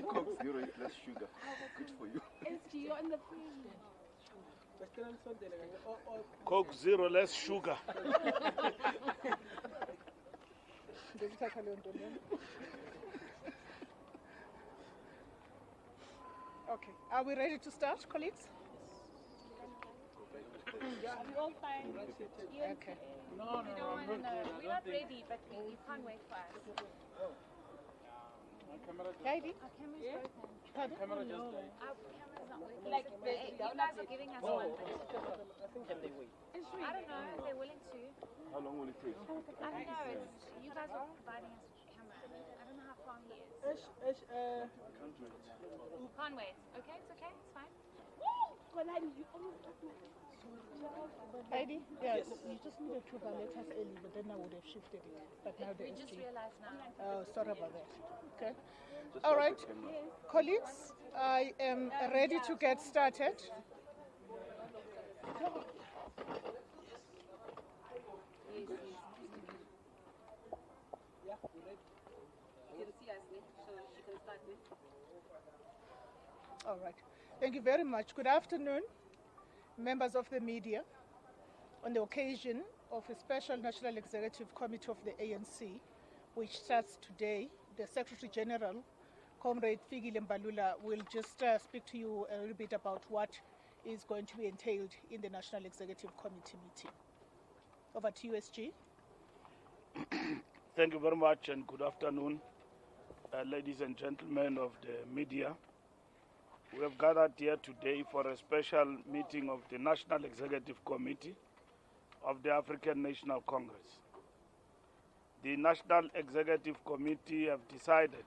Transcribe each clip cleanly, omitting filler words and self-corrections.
Coke Zero is less sugar. Good for you. SG, you're on the phone. Coke Zero, less sugar. Okay, are we ready to start, colleagues? Are we all fine? Okay. No, we're not ready, but you can't wait for us. Heidi? Our camera's broken. Pardon? Our camera's not working. Like, you guys are giving us 1 minute. Can they wait? I don't know if they're willing to. How long will it take? I don't know. You guys are providing us with a camera. I don't know how far he is. Can't wait. Okay, it's okay. It's fine. Heidi? Yes. You just needed to let us early, but then I would have shifted it. But now We just realized now. Oh, sorry about that. Okay. All right. Colleagues, I am ready to get started. All right. Thank you very much. Good afternoon, members of the media. On the occasion of a special National Executive Committee of the ANC, which starts today, the Secretary General, Comrade Fikile Mbalula, will just speak to you a little bit about what is going to be entailed in the National Executive Committee meeting. Over to you, SG. Thank you very much and good afternoon, ladies and gentlemen of the media. We have gathered here today for a special meeting of the National Executive Committee of the African National Congress. The National Executive Committee have decided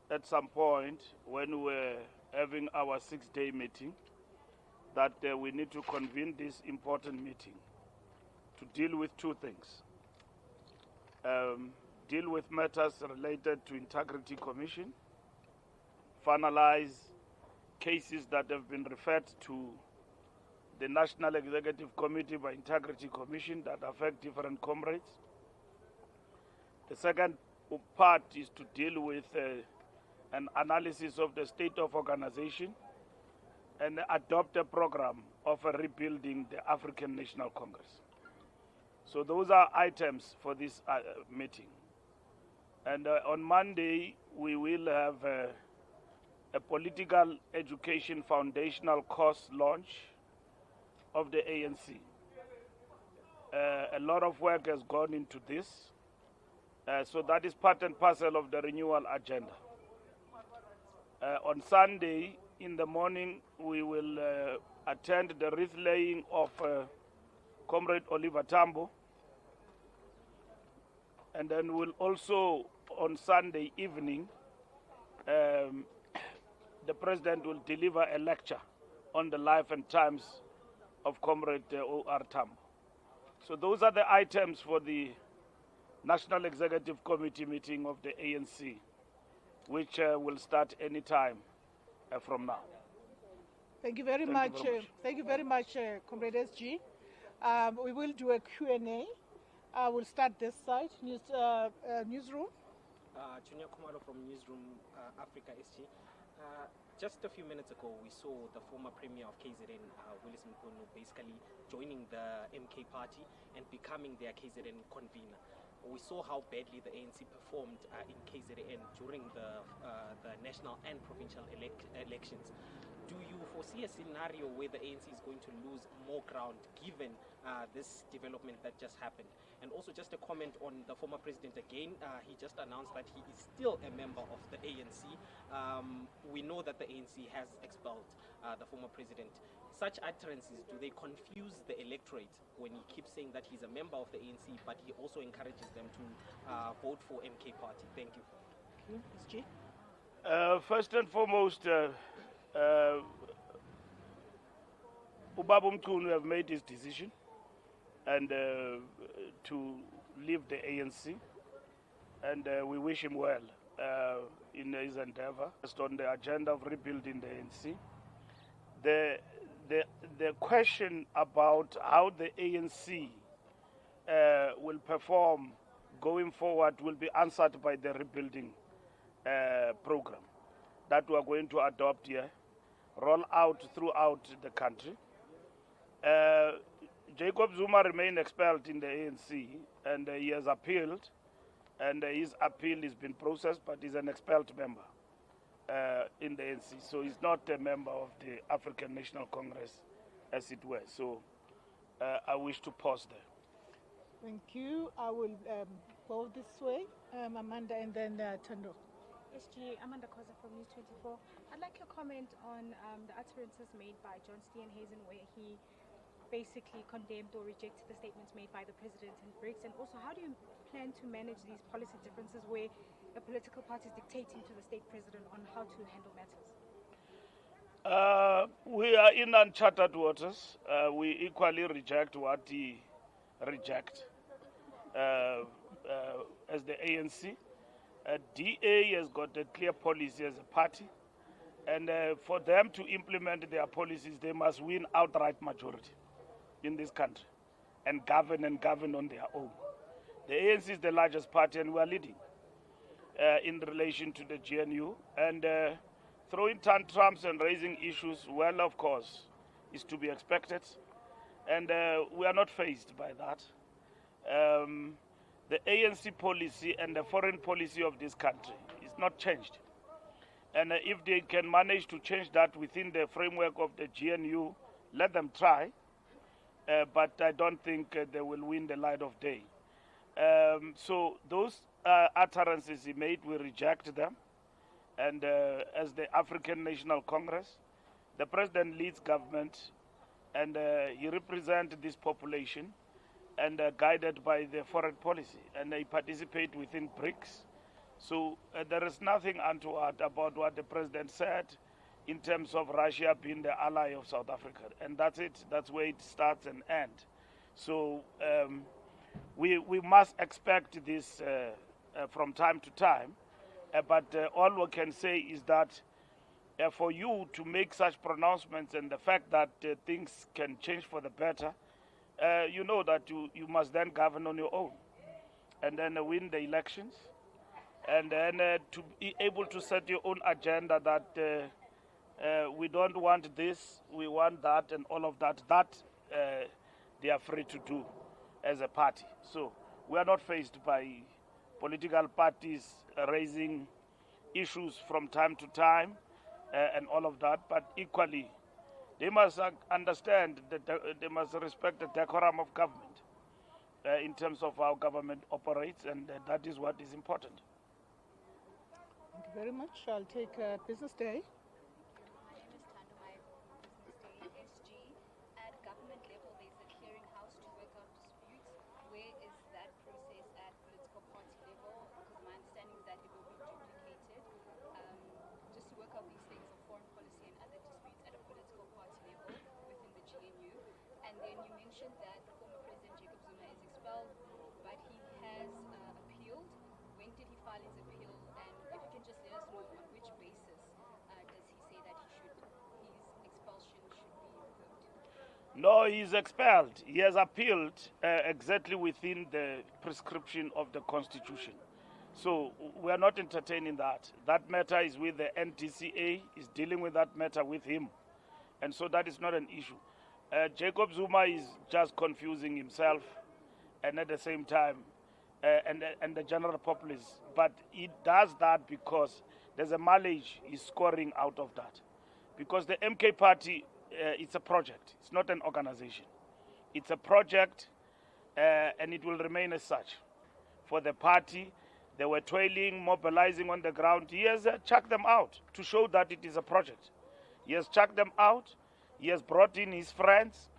at some point when we were having our 6-day meeting that we need to convene this important meeting to deal with two things. Deal with matters related to Integrity Commission, finalize cases that have been referred to the National Executive Committee by Integrity Commission that affect different comrades. The second part is to deal with an analysis of the state of organization and adopt a program of rebuilding the African National Congress. So those are items for this meeting. And on Monday, we will have a political education foundational course launch of the ANC. A lot of work has gone into this, so that is part and parcel of the renewal agenda. On Sunday in the morning, we will attend the wreath laying of Comrade Oliver Tambo, and then we'll also, on Sunday evening, the President will deliver a lecture on the life and times of Comrade O.R. Tambo. So those are the items for the National Executive Committee meeting of the ANC, which will start any time from now. Thank you very much. Thank you very much, Comrade SG. We will do a Q&A. We'll start this side, newsroom. Junior Kumalo from Newsroom Africa SG. Just a few minutes ago, we saw the former Premier of KZN, Willis Mkhunu, basically joining the MK party and becoming their KZN convener. We saw how badly the ANC performed in KZN during the national and provincial elections. Do you foresee a scenario where the ANC is going to lose more ground given this development that just happened? And also just a comment on the former president again. He just announced that he is still a member of the ANC. We know that the ANC has expelled the former president. Such utterances, do they confuse the electorate when he keeps saying that he's a member of the ANC, but he also encourages them to vote for MK party? Thank you. SG? First and foremost, Ubaba Mkhunu have made his decision and to leave the ANC, and we wish him well in his endeavor. Just on the agenda of rebuilding the ANC, the question about how the ANC will perform going forward will be answered by the rebuilding program that we are going to adopt here, roll out throughout the country. Jacob Zuma remained expelled in the ANC, and he has appealed, and his appeal has been processed, but he's an expelled member in the ANC. So he's not a member of the African National Congress, as it were. So I wish to pause there. Thank you. I will go this way, Amanda, and then Tando. SG, Amanda Koza from News 24. I'd like your comment on the utterances made by John Steenhuisen, where he basically condemned or rejected the statements made by the president in BRICS, and also how do you plan to manage these policy differences where a political party is dictating to the state president on how to handle matters? We are in uncharted waters. We equally reject what he rejects as the ANC. DA has got a clear policy as a party, and for them to implement their policies, they must win outright majority in this country and govern on their own. The ANC is the largest party, and we are leading in relation to the GNU, and throwing tantrums and raising issues, well, of course, is to be expected, and we are not fazed by that. The ANC policy and the foreign policy of this country is not changed, and if they can manage to change that within the framework of the GNU, let them try, but I don't think they will win the light of day. So those utterances he made, we reject them. And as the African National Congress, the president leads government, and he represents this population, and guided by the foreign policy, and they participate within BRICS. So there is nothing untoward about what the president said in terms of Russia being the ally of South Africa, and that's it. That's where it starts and ends. So we must expect this from time to time, but all we can say is that for you to make such pronouncements, and the fact that things can change for the better, you know that you must then govern on your own, and then win the elections, and then to be able to set your own agenda that we don't want this, we want that, and all of that, they are free to do as a party. So we are not faced by political parties raising issues from time to time and all of that, but equally they must understand that they must respect the decorum of government in terms of how government operates, and that is what is important. Thank you very much. I'll take Business Day. My name is Tando. My Business Day SG. At government level, there's a clearinghouse to work out disputes. Where is that process at political party level? Because my understanding is that it will be duplicated just to work out these things of foreign policy and other disputes at a political party level within the GNU. And then you mentioned that former President Jacob Zuma is expelled, but he has appealed. When did he file his appeal? And if you can just let us know on which basis does he say that his expulsion should be revoked? No, he's expelled. He has appealed exactly within the prescription of the Constitution. So we are not entertaining that. That matter is with the NTCA, is dealing with that matter with him. And so that is not an issue. Jacob Zuma is just confusing himself, and at the same time, and the general populace. But he does that because there's a mileage he's scoring out of that. Because the MK party, it's a project. It's not an organization. It's a project, and it will remain as such. For the party, they were toiling, mobilizing on the ground. He has chucked them out to show that it is a project. He has chucked them out. He has brought in his friends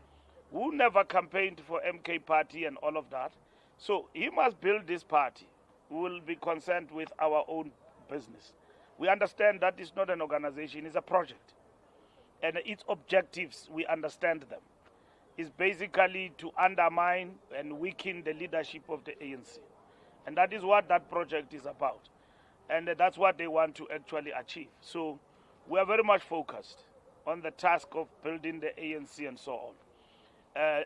who never campaigned for MK party and all of that. So he must build this party. We will be concerned with our own business. We understand that it's not an organization, it's a project. And its objectives, we understand them. It's basically to undermine and weaken the leadership of the ANC. And that is what that project is about. And that's what they want to actually achieve. So we are very much focused on the task of building the ANC and so on.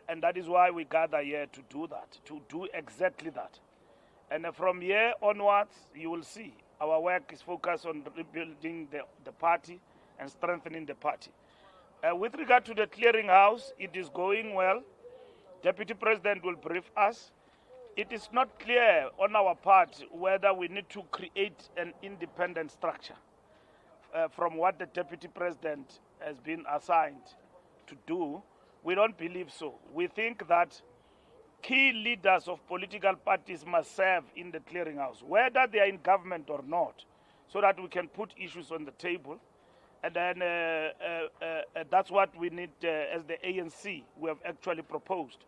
And that is why we gather here to do that, to do exactly that. And from here onwards, you will see Our work is focused on rebuilding the party and strengthening the party. With regard to the clearinghouse, it is going well. Deputy President will brief us. It is not clear on our part whether we need to create an independent structure from what the Deputy President has been assigned to do. We don't believe so. We think that key leaders of political parties must serve in the clearinghouse, whether they are in government or not, so that we can put issues on the table. And then that's what we need as the ANC. We have actually proposed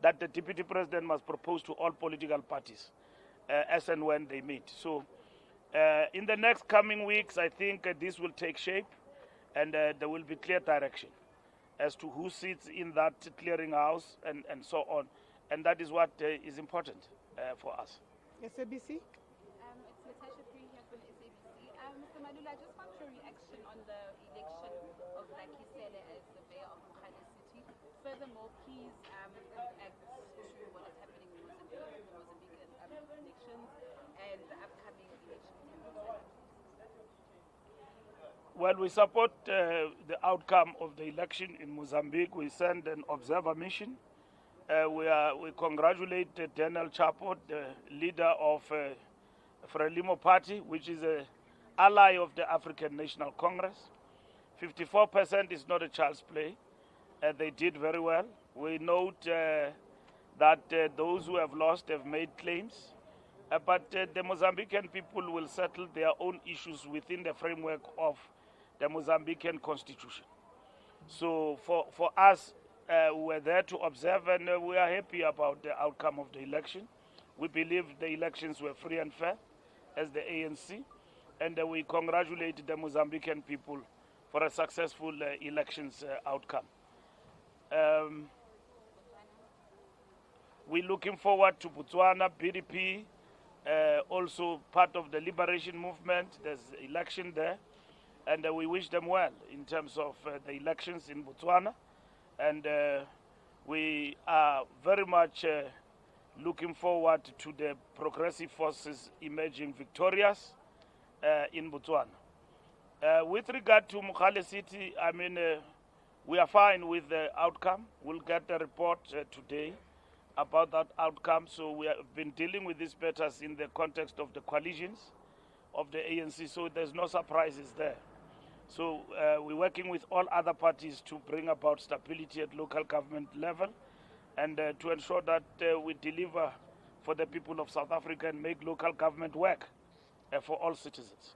that the Deputy President must propose to all political parties as and when they meet. So in the next coming weeks, I think this will take shape, and there will be clear direction as to who sits in that clearinghouse and so on. And that is what is important for us. SABC? It's Natasha Free here from SABC. Mr. Mbalula, I just want your reaction on the election of Fikile as the mayor of Fikile City. Furthermore, please react to what is happening in Mozambique elections and the upcoming elections in Mozambique. Well, we support the outcome of the election in Mozambique. We send an observer mission. We congratulate Daniel Chapo, the leader of Frelimo Party, which is an ally of the African National Congress. 54% is not a child's play. They did very well. We note that those who have lost have made claims, but the Mozambican people will settle their own issues within the framework of the Mozambican constitution. So for us, we're there to observe, and we are happy about the outcome of the election. We believe the elections were free and fair as the ANC, and we congratulate the Mozambican people for a successful elections outcome. We're looking forward to Botswana, BDP, also part of the liberation movement. There's election there, and we wish them well in terms of the elections in Botswana. And we are very much looking forward to the progressive forces emerging victorious in Botswana. With regard to Fikile City, I mean, we are fine with the outcome. We'll get a report today about that outcome. So we have been dealing with these matters in the context of the coalitions of the ANC, so there's no surprises there. So we're working with all other parties to bring about stability at local government level, and to ensure that we deliver for the people of South Africa and make local government work for all citizens.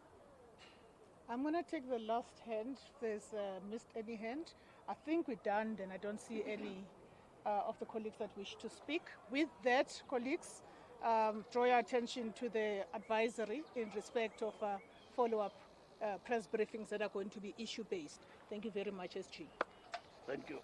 I'm going to take the last hand. There's missed any hand. I think we're done, and I don't see any of the colleagues that wish to speak. With that, colleagues, draw your attention to the advisory in respect of follow-up press briefings that are going to be issue-based. Thank you very much, SG. Thank you.